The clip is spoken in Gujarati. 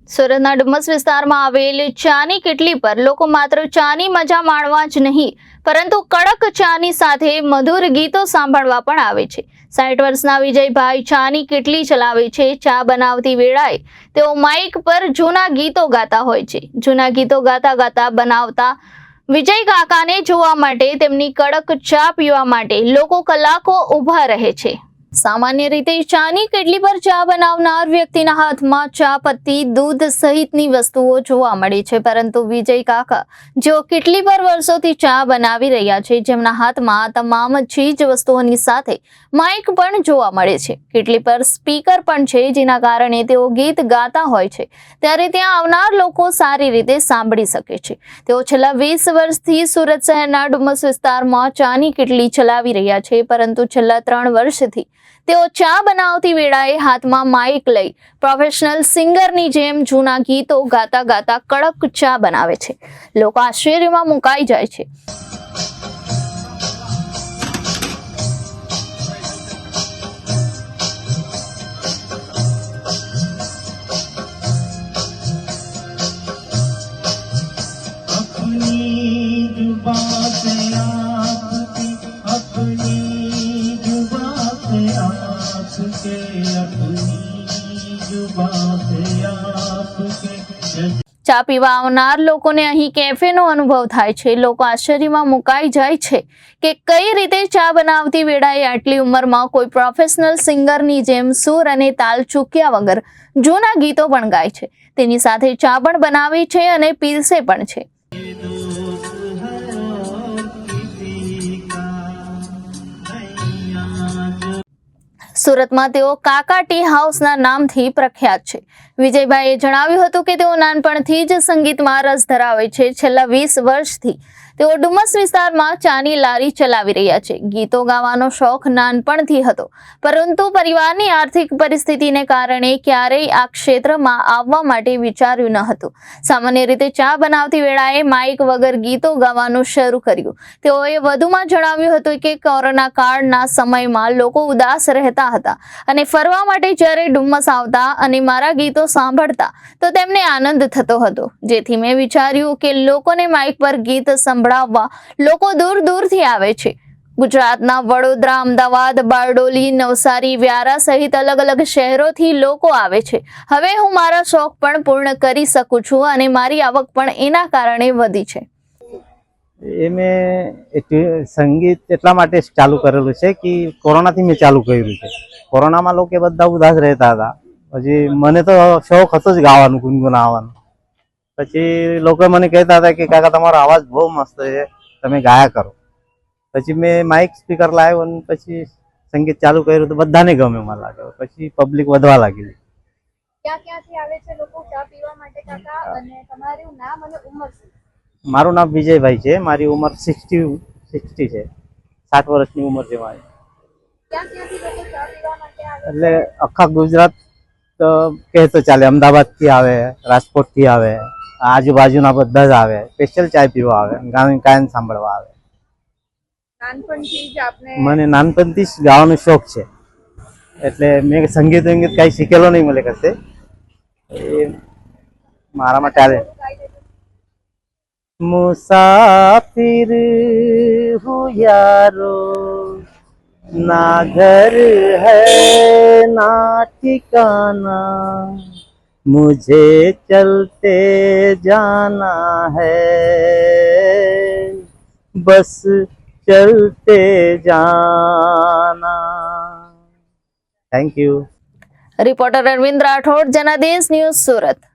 સુરતના ડુમસ વિસ્તારમાં આવેલ ચાની કિટલી પર લોકો માત્ર ચાની મજા માણવા જ નહીં પરંતુ કડક ચાની સાથે મધુર ગીતો સાંભળવા પણ આવે છે। 60 વર્ષના વિજયભાઈ ચાની કિટલી ચલાવે છે। ચા બનાવતી વેળાએ તેઓ માઇક પર જૂના ગીતો ગાતા હોય છે। જૂના ગીતો ગાતા ગાતા બનાવતા વિજય કાકાને જોવા માટે તેમની કડક ચા પીવા માટે લોકો કલાકો ઊભા રહે છે। सामान्य रीते चानी किटली पर चा बनावनार व्यक्तिना हाथमां चा पत्ती दूध सहितनी वस्तुओं जोवा मळे छे, परंतु विजय काका जो किटली पर वर्षोथी चा बनावी रह्या छे, जेमना हाथमां तमाम चीज वस्तुओनी साथे माइक पण जोवा मळे छे। किटली पर स्पीकर पण छे, जेना कारणे तेओ गीत गाता होय छे त्यारे त्यां आवनार लोको सारी रीते सांभळी शके छे। तेओ छेल्ला 20 वर्षथी सुरत शहेरना डुमस विस्तारमां चानी किटली चलावी रह्या छे, परंतु छेल्ला 3 वर्षथी तेओ चा बनावती वेळाए हाथमां माइक लई प्रोफेशनल सिंगरनी जेम जूना गीतो गाता गाता कड़क चा बनावे छे। लोको आश्चर्यमां मुकाई जाय छे। चा पीवा आवनार लोकोने अहीं केफेनो अनुभव थाय छे। लोको आश्चर्यमां मुकाई जाय छे के कई रीते चा बनावती वेळाए आटली उंमरमां कोई प्रोफेशनल सिंगरनी जेम सूर अने ताल चूक्या वगर जूना गीतो पण गाय छे। तेनी साथे चा पण बनावे छे अने पीरसे पण छे। સુરતમાં તેઓ કાકા ટી હાઉસના નામથી પ્રખ્યાત છે। વિજયભાઈએ જણાવ્યું હતું કે તેઓ નાનપણથી જ સંગીતમાં રસ ધરાવે છે। છેલ્લા 20 વર્ષથી તેઓ ડુમસ વિસ્તારમાં ચાની લારી ચલાવી રહ્યા છે। ગીતો ગાવાનો શોખ નાનપણથી હતો, પરંતુ પરિવારની આર્થિક પરિસ્થિતિને કારણે ક્યારેય આ ક્ષેત્રમાં આવવા માટે વિચાર્યું ન હતું। સામાન્ય રીતે ચા બનાવતી વેળાએ માઇક વગર ગીતો ગાવાનું શરૂ કર્યું। તેઓએ વધુમાં જણાવ્યું હતું કે કોરોના કાળના સમયમાં લોકો ઉદાસ રહેતા હતા અને ફરવા માટે જ્યારે ડુમસ આવતા અને મારા ગીતો સાંભળતા તો તેમને આનંદ થતો હતો, જેથી મેં વિચાર્યું કે લોકોને માઇક પર ગીત સંભળાવવા લોકો દૂર દૂરથી આવે છે। ગુજરાતના વડોદરા, અમદાવાદ, બારડોલી, નવસારી, વ્યારા સહિત અલગ અલગ શહેરોથી લોકો આવે છે। હવે હું મારા શોખ પણ પૂર્ણ કરી શકું છું અને મારી આવક પણ એના કારણે વધી છે। संगीत એટલા માટે ચાલુ કરેલું છે કે કોરોનાથી મેં ચાલુ કર્યું છે। કોરોનામાં લોકો બધા ઉદાસ રહેતા હતા, પછી મને તો શોખ હતો જ ગાવાનું, ગુનગુનાવાનું। પછી લોકો મને કહેતા હતા કે કાકા તમારો અવાજ બહુ મસ્ત છે, તમે ગાયા કરો। પછી મેં માઇક સ્પીકર લાવ્યો અને પછી સંગીત ચાલુ કર્યું તો બધાને ગમે મને લાગે। પછી પબ્લિક વધવા લાગી। ક્યાંથી આવે છે લોકો ચા પીવા માટે કાકા, અને તમારું નામ અને ઉંમર શું? મારું નામ વિજયભાઈ છે, મારી ઉંમર 60 છે, 60 વર્ષની ઉંમર છે મારી। એટલે આખા ગુજરાત કહેતો ચાલે, અમદાવાદ થી આવે, રાજકોટ થી આવે, આજુબાજુના બધા જ આવે, સ્પેશિયલ ચાય પીવા આવે, ગાયન સાંભળવા આવે। મને નાનપણથી જ ગાવાનો શોખ છે, એટલે મેં સંગીત કઈ શીખેલો નહીં મને કશે, એ મારામાં ટેલેન્ટ। मुसाफिर हूँ यारो, ना घर है ना ठिकाना, मुझे चलते जाना है, बस चलते जाना। Thank you. Reporter Arvind Rathod, Janadesh news, Surat.